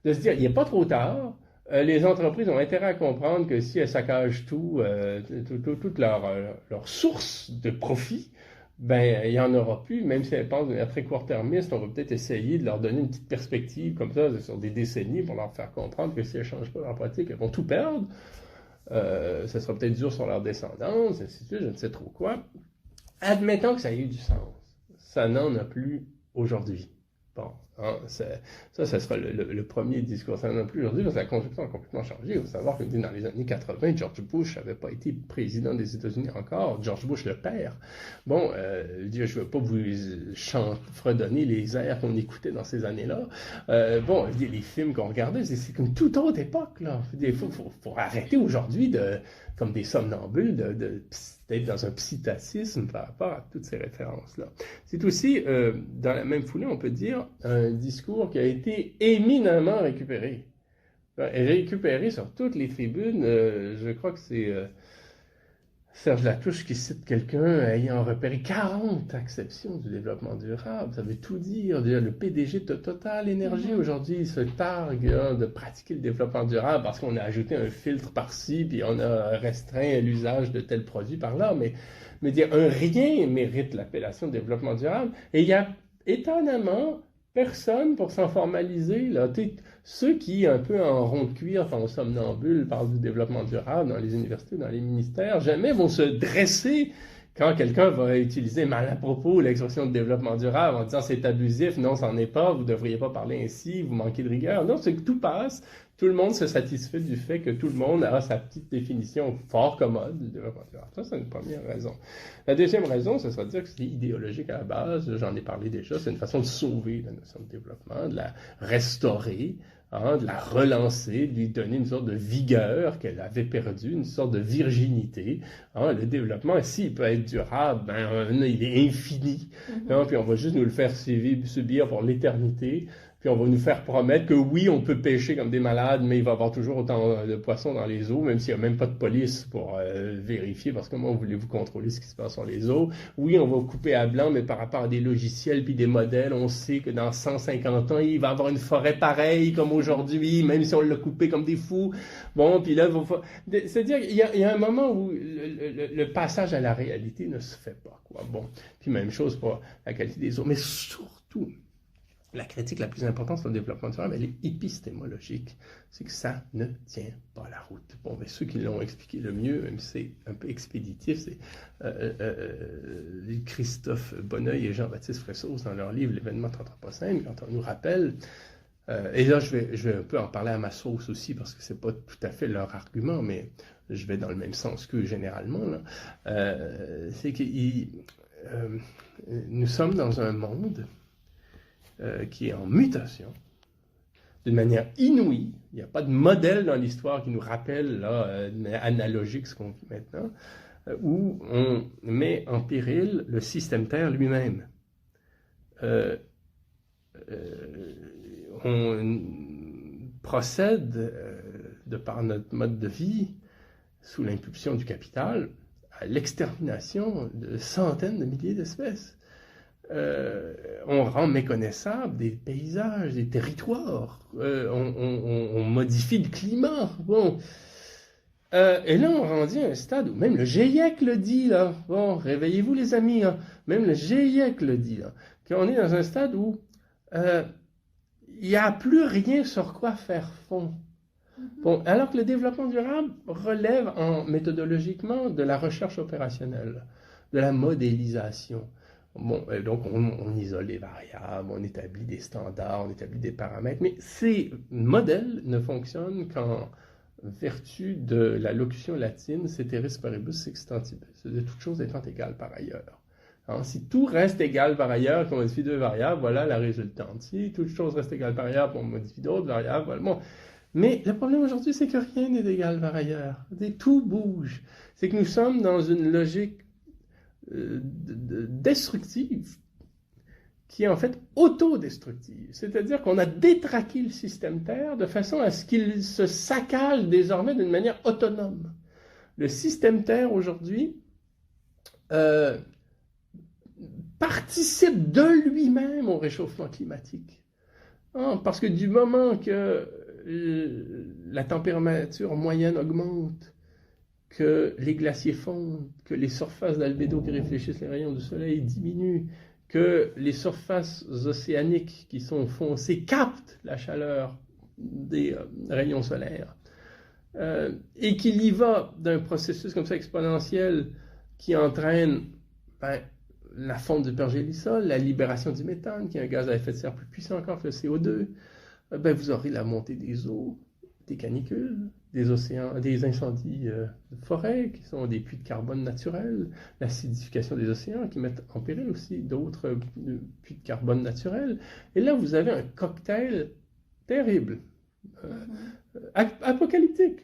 de se dire, il n'est pas trop tard. Les entreprises ont intérêt à comprendre que si elles saccagent toute leur source de profit, ben il n'y en aura plus, même si elles pensent à très court-termiste, on va peut-être essayer de leur donner une petite perspective comme ça sur des décennies pour leur faire comprendre que si elles ne changent pas leur pratique, elles vont tout perdre. Ça sera peut-être dur sur leur descendance, ainsi de suite, je ne sais trop quoi. Admettons que ça ait eu du sens. Ça n'en a plus aujourd'hui. Bon, hein, ça sera le premier discours. Ça n'en a plus aujourd'hui parce que la conjoncture a complètement changé. Il faut savoir que dans les années 80, George Bush n'avait pas été président des États-Unis encore. George Bush le père. Bon, je ne vais pas vous fredonner les airs qu'on écoutait dans ces années-là. Bon, les films qu'on regardait, c'est comme toute autre époque. Il faut arrêter aujourd'hui comme des somnambules d'être dans un psittacisme par rapport à toutes ces références-là. C'est aussi, dans la même foulée, on peut dire, un discours qui a été éminemment récupéré. Récupéré sur toutes les tribunes, je crois que c'est Serge Latouche qui cite quelqu'un ayant repéré 40 acceptions du développement durable. Ça veut tout dire. Le PDG de Total Énergie aujourd'hui se targue de pratiquer le développement durable parce qu'on a ajouté un filtre par-ci puis on a restreint l'usage de tels produits par-là. Mais dire un rien mérite l'appellation de développement durable. Et il y a étonnamment personne pour s'en formaliser. Là. Ceux qui, un peu en rond de cuir, enfin en somnambule, parlent du développement durable dans les universités, dans les ministères, jamais vont se dresser quand quelqu'un va utiliser mal à propos l'expression de développement durable en disant c'est abusif, non, c'en est pas, vous ne devriez pas parler ainsi, vous manquez de rigueur. Non, c'est que tout passe. Tout le monde se satisfait du fait que tout le monde a sa petite définition fort commode du développement durable. Ça, c'est une première raison. La deuxième raison, ce serait de dire que c'est idéologique à la base. J'en ai parlé déjà. C'est une façon de sauver la notion de développement, de la restaurer, de la relancer, de lui donner une sorte de vigueur qu'elle avait perdue, une sorte de virginité. Le développement, s'il peut être durable, il est infini. Puis on va juste nous le faire subir pour l'éternité. Puis on va nous faire promettre que oui, on peut pêcher comme des malades, mais il va y avoir toujours autant de poissons dans les eaux, même s'il n'y a même pas de police pour vérifier, parce que comment voulez-vous contrôler ce qui se passe sur les eaux? Oui, on va couper à blanc, mais par rapport à des logiciels puis des modèles, on sait que dans 150 ans, il va y avoir une forêt pareille comme aujourd'hui, même si on l'a coupé comme des fous. Bon, puis là, c'est-à-dire qu'il y a un moment où le passage à la réalité ne se fait pas, quoi. Bon, puis même chose pour la qualité des eaux, mais surtout, la critique la plus importante sur le développement durable, elle est épistémologique. C'est que ça ne tient pas la route. Bon, mais ceux qui l'ont expliqué le mieux, même si c'est un peu expéditif, c'est Christophe Bonneuil et Jean-Baptiste Fressos dans leur livre L'événement anthropocène, quand on nous rappelle, et là je vais un peu en parler à ma sauce aussi, parce que c'est pas tout à fait leur argument, mais je vais dans le même sens qu'eux généralement, là. C'est que nous sommes dans un monde qui est en mutation, d'une manière inouïe. Il n'y a pas de modèle dans l'histoire qui nous rappelle, là, analogique ce qu'on vit maintenant, où on met en péril le système Terre lui-même. On procède, de par notre mode de vie, sous l'impulsion du capital, à l'extermination de centaines de milliers d'espèces. On rend méconnaissables des paysages, des territoires, on modifie le climat. Bon. Et là, on rendit à un stade où même le GIEC le dit, là. Bon, réveillez-vous les amis, là. Même le GIEC le dit, là. Qu'on est dans un stade où il n'y a plus rien sur quoi faire fond. Bon, alors que le développement durable relève méthodologiquement de la recherche opérationnelle, de la modélisation. Bon, donc on isole les variables, on établit des standards, on établit des paramètres, mais ces modèles ne fonctionnent qu'en vertu de la locution latine ceteris paribus sextantibus, de toute chose étant égale par ailleurs. Alors, si tout reste égal par ailleurs, qu'on modifie deux variables, voilà la résultante. Si toute chose reste égale par ailleurs, on modifie d'autres variables, voilà. Bon. Mais le problème aujourd'hui, c'est que rien n'est égal par ailleurs. Tout bouge. C'est que nous sommes dans une logique destructive qui est en fait autodestructive. C'est-à-dire qu'on a détraqué le système Terre de façon à ce qu'il se saccage désormais d'une manière autonome. Le système Terre aujourd'hui participe de lui-même au réchauffement climatique. Parce que du moment que la température moyenne augmente, que les glaciers fondent, que les surfaces d'albédo qui réfléchissent les rayons du soleil diminuent, que les surfaces océaniques qui sont foncées captent la chaleur des rayons solaires, et qu'il y va d'un processus comme ça exponentiel qui entraîne la fonte du pergélisol, la libération du méthane, qui est un gaz à effet de serre plus puissant encore que le CO2, vous aurez la montée des eaux, des canicules, des océans, des incendies de forêt qui sont des puits de carbone naturels, l'acidification des océans qui mettent en péril aussi d'autres puits de carbone naturels. Et là, vous avez un cocktail terrible, apocalyptique.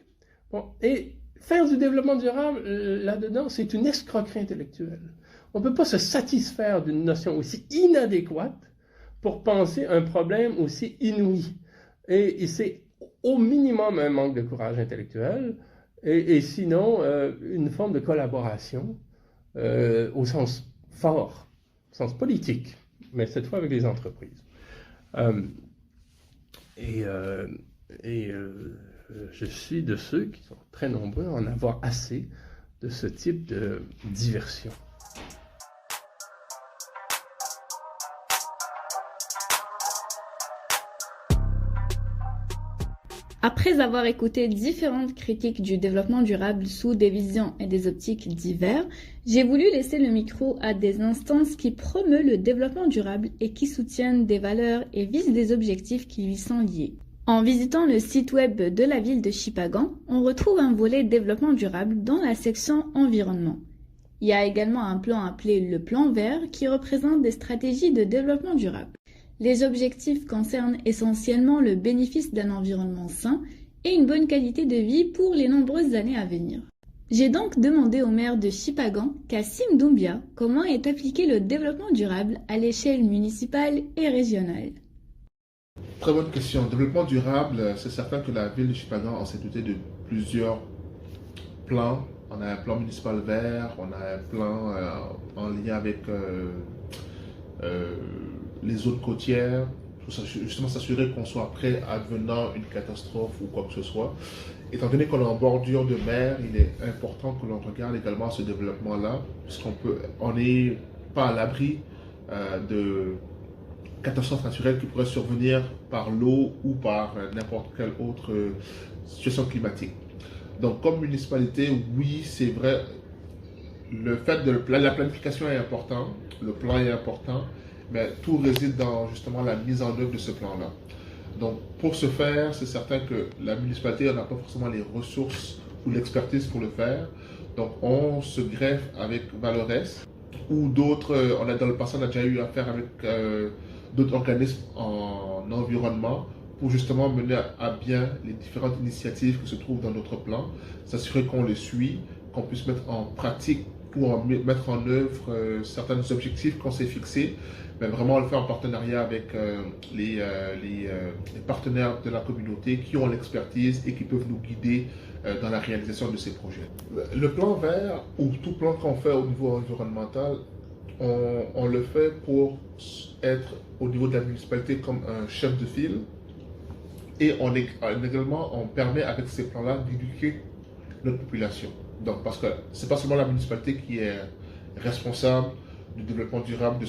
Bon, et faire du développement durable là-dedans, c'est une escroquerie intellectuelle. On ne peut pas se satisfaire d'une notion aussi inadéquate pour penser un problème aussi inouï. Et c'est au minimum un manque de courage intellectuel, et sinon une forme de collaboration au sens fort, au sens politique, mais cette fois avec les entreprises. Je suis de ceux qui sont très nombreux à en avoir assez de ce type de diversion. Après avoir écouté différentes critiques du développement durable sous des visions et des optiques divers, j'ai voulu laisser le micro à des instances qui promeuvent le développement durable et qui soutiennent des valeurs et visent des objectifs qui lui sont liés. En visitant le site web de la ville de Shippagan, on retrouve un volet développement durable dans la section environnement. Il y a également un plan appelé le plan vert qui représente des stratégies de développement durable. Les objectifs concernent essentiellement le bénéfice d'un environnement sain et une bonne qualité de vie pour les nombreuses années à venir. J'ai donc demandé au maire de Shippagan, Kassim Doumbia, comment est appliqué le développement durable à l'échelle municipale et régionale. Très bonne question. Développement durable, c'est certain que la ville de Shippagan s'est dotée de plusieurs plans. On a un plan municipal vert, on a un plan en lien avec les zones côtières, pour justement s'assurer qu'on soit prêt advenant une catastrophe ou quoi que ce soit. Étant donné qu'on est en bordure de mer, il est important que l'on regarde également ce développement-là, puisqu'on n'est pas à l'abri de catastrophes naturelles qui pourraient survenir par l'eau ou par n'importe quelle autre situation climatique. Donc comme municipalité, oui, c'est vrai, le fait de la planification est important, le plan est important, mais tout réside dans justement la mise en œuvre de ce plan-là. Donc pour ce faire, c'est certain que la municipalité n'a pas forcément les ressources ou l'expertise pour le faire. Donc on se greffe avec Valores ou d'autres, dans le passé on a déjà eu affaire avec d'autres organismes en environnement pour justement mener à bien les différentes initiatives qui se trouvent dans notre plan, s'assurer qu'on les suit, qu'on puisse mettre en pratique pour mettre en œuvre certains objectifs qu'on s'est fixés, mais vraiment on le fait en partenariat avec les partenaires de la communauté qui ont l'expertise et qui peuvent nous guider dans la réalisation de ces projets. Le plan vert, ou tout plan qu'on fait au niveau environnemental, on le fait pour être au niveau de la municipalité comme un chef de file. Et également, on permet avec ces plans-là d'éduquer notre population. Donc, parce que c'est pas seulement la municipalité qui est responsable du développement durable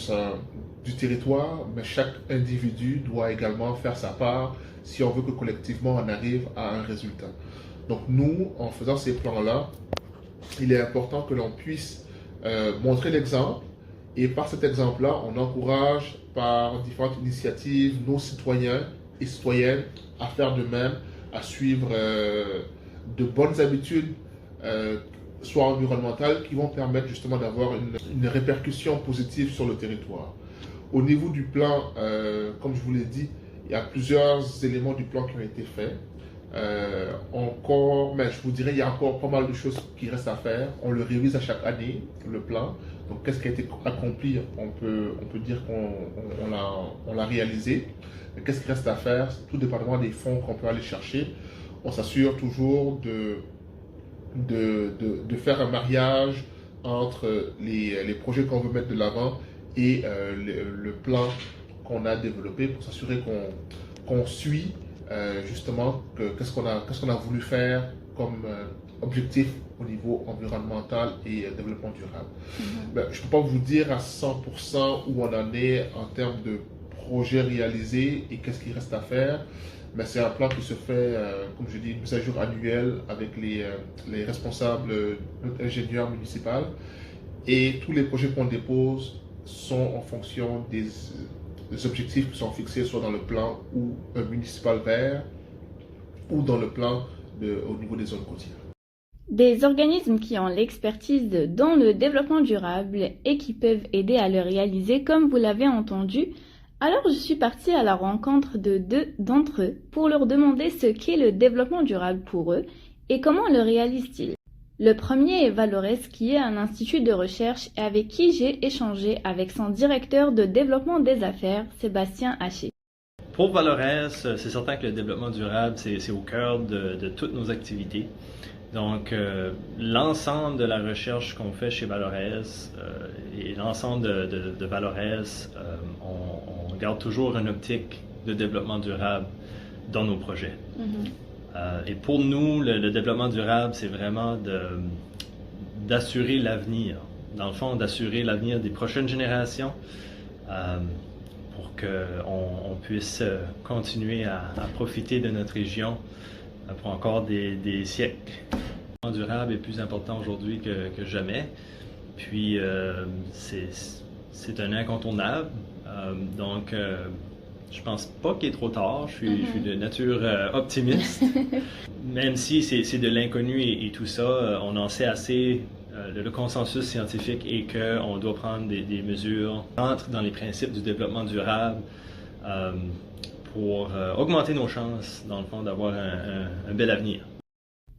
du territoire, mais chaque individu doit également faire sa part si on veut que collectivement on arrive à un résultat. Donc nous, en faisant ces plans-là, il est important que l'on puisse montrer l'exemple, et par cet exemple-là, on encourage par différentes initiatives nos citoyens et citoyennes à faire de même, à suivre de bonnes habitudes, soit environnementales, qui vont permettre justement d'avoir une répercussion positive sur le territoire. Au niveau du plan, comme je vous l'ai dit, il y a plusieurs éléments du plan qui ont été faits. Mais je vous dirais, il y a encore pas mal de choses qui restent à faire. On le révise à chaque année, le plan. Donc, qu'est-ce qui a été accompli? On peut dire qu'on l'a réalisé. Mais qu'est-ce qui reste à faire? Tout dépendamment des fonds qu'on peut aller chercher. On s'assure toujours de faire un mariage entre les projets qu'on veut mettre de l'avant et le plan qu'on a développé, pour s'assurer qu'on suit justement qu'est-ce qu'on a voulu faire comme objectif au niveau environnemental et développement durable. Ben, je ne peux pas vous dire à 100% où on en est en termes de projets réalisés et qu'est-ce qui reste à faire, mais c'est un plan qui se fait, comme je dis, une mise à jour annuelle avec les responsables, notre ingénieur municipal, et tous les projets qu'on dépose sont en fonction des objectifs qui sont fixés soit dans le plan ou municipal vert ou dans le plan au niveau des zones côtières. Des organismes qui ont l'expertise dans le développement durable et qui peuvent aider à le réaliser, comme vous l'avez entendu. Alors je suis partie à la rencontre de 2 d'entre eux pour leur demander ce qu'est le développement durable pour eux et comment le réalisent-ils. Le premier est Valores, qui est un institut de recherche et avec qui j'ai échangé avec son directeur de développement des affaires, Sébastien Haché. Pour Valores, c'est certain que le développement durable, c'est au cœur de toutes nos activités. Donc, l'ensemble de la recherche qu'on fait chez Valores et l'ensemble de Valores, on garde toujours une optique de développement durable dans nos projets. Et pour nous, le développement durable, c'est vraiment d'assurer l'avenir. Dans le fond, d'assurer l'avenir des prochaines générations pour qu'on puisse continuer à profiter de notre région pour encore des siècles. Le développement durable est plus important aujourd'hui que jamais. Puis, c'est un incontournable. Donc, je pense pas qu'il est trop tard. Je suis de nature optimiste. Même si c'est de l'inconnu et tout ça, on en sait assez. Le consensus scientifique est qu'on doit prendre des mesures qui entrent dans les principes du développement durable pour augmenter nos chances, dans le fond, d'avoir un bel avenir.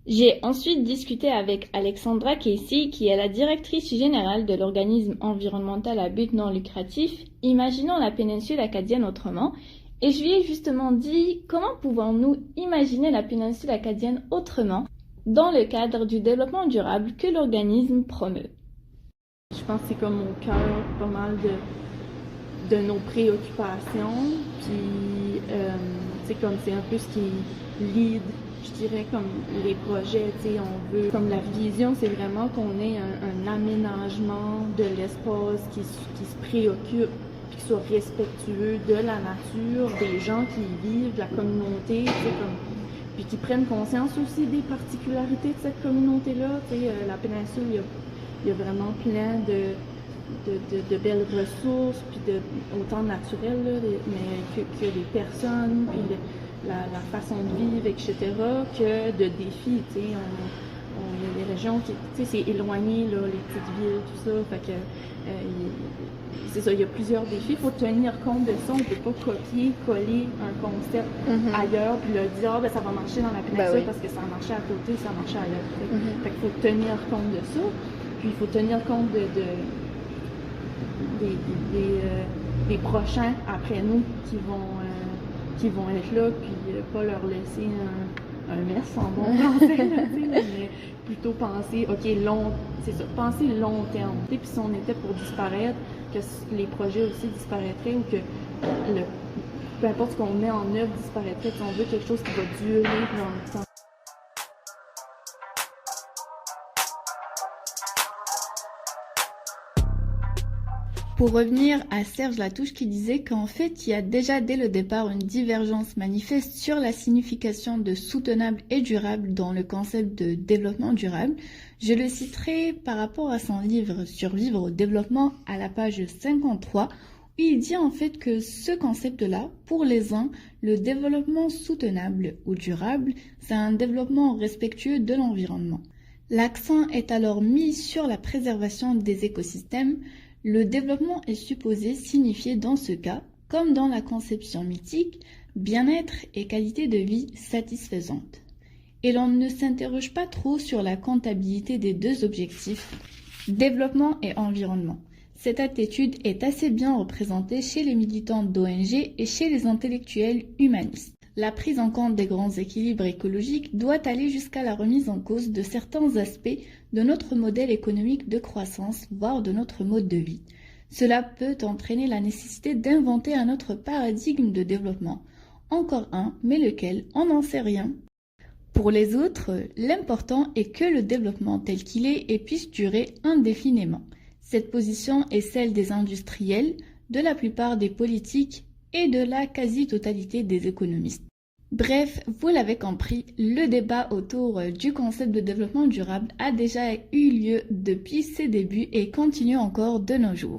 J'ai ensuite discuté avec Alexandra Casey, qui est la directrice générale de l'organisme environnemental à but non lucratif Imaginons la péninsule acadienne autrement, et je lui ai justement dit comment pouvons-nous imaginer la péninsule acadienne autrement dans le cadre du développement durable que l'organisme promeut. Je pense que c'est comme au cœur pas mal de nos préoccupations, puis c'est un peu ce qui lead, je dirais, comme les projets, on veut, comme la vision, c'est vraiment qu'on ait un aménagement de l'espace qui se préoccupe, puis qui soit respectueux de la nature, des gens qui y vivent, de la communauté, puis qui prennent conscience aussi des particularités de cette communauté-là. La péninsule, il y a vraiment plein de belles ressources, puis autant naturelles, là, mais que des personnes, puis la façon de vivre, etc., que de défis. Il y a des régions qui, c'est éloigné, là, les petites villes, tout ça. Fait que, c'est ça, il y a plusieurs défis. Il faut tenir compte de ça. On ne peut pas coller un concept ailleurs, puis le dire, ça va marcher dans la péninsule parce que ça a marché à côté, ça a marché ailleurs. Fait qu'il faut tenir compte de ça. Puis il faut tenir compte des prochains après nous qui vont être là, puis pas leur laisser un mess en bon français, là, tu sais, mais plutôt penser, c'est ça, penser long terme. Et puis si on était pour disparaître, que les projets aussi disparaîtraient ou que peu importe ce qu'on met en œuvre disparaîtrait, si on veut quelque chose qui va durer dans le temps. Pour revenir à Serge Latouche qui disait qu'en fait, il y a déjà dès le départ une divergence manifeste sur la signification de soutenable et durable dans le concept de développement durable, je le citerai par rapport à son livre Survivre au développement à la page 53, où il dit en fait que ce concept-là, pour les uns, le développement soutenable ou durable, c'est un développement respectueux de l'environnement. L'accent est alors mis sur la préservation des écosystèmes. Le développement est supposé signifier dans ce cas, comme dans la conception mythique, bien-être et qualité de vie satisfaisante. Et l'on ne s'interroge pas trop sur la comptabilité des deux objectifs, développement et environnement. Cette attitude est assez bien représentée chez les militants d'ONG et chez les intellectuels humanistes. La prise en compte des grands équilibres écologiques doit aller jusqu'à la remise en cause de certains aspects de notre modèle économique de croissance, voire de notre mode de vie. Cela peut entraîner la nécessité d'inventer un autre paradigme de développement. Encore un, mais lequel, on n'en sait rien. Pour les autres, l'important est que le développement tel qu'il est et puisse durer indéfiniment. Cette position est celle des industriels, de la plupart des politiques et de la quasi-totalité des économistes. Bref, vous l'avez compris, le débat autour du concept de développement durable a déjà eu lieu depuis ses débuts et continue encore de nos jours.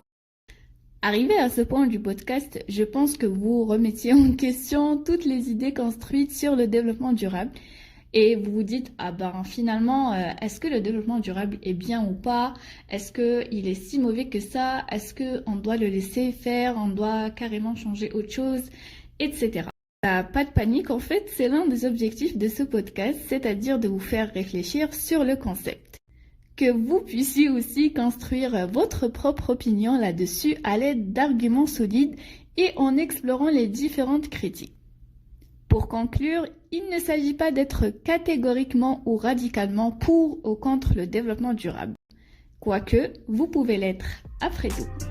Arrivé à ce point du podcast, je pense que vous remettiez en question toutes les idées construites sur le développement durable et vous vous dites, finalement, est-ce que le développement durable est bien ou pas? Est-ce qu'il est si mauvais que ça? Est-ce qu'on doit le laisser faire? On doit carrément changer autre chose? Etc. Pas de panique, en fait, c'est l'un des objectifs de ce podcast, c'est-à-dire de vous faire réfléchir sur le concept. Que vous puissiez aussi construire votre propre opinion là-dessus à l'aide d'arguments solides et en explorant les différentes critiques. Pour conclure, il ne s'agit pas d'être catégoriquement ou radicalement pour ou contre le développement durable. Quoique, vous pouvez l'être après tout.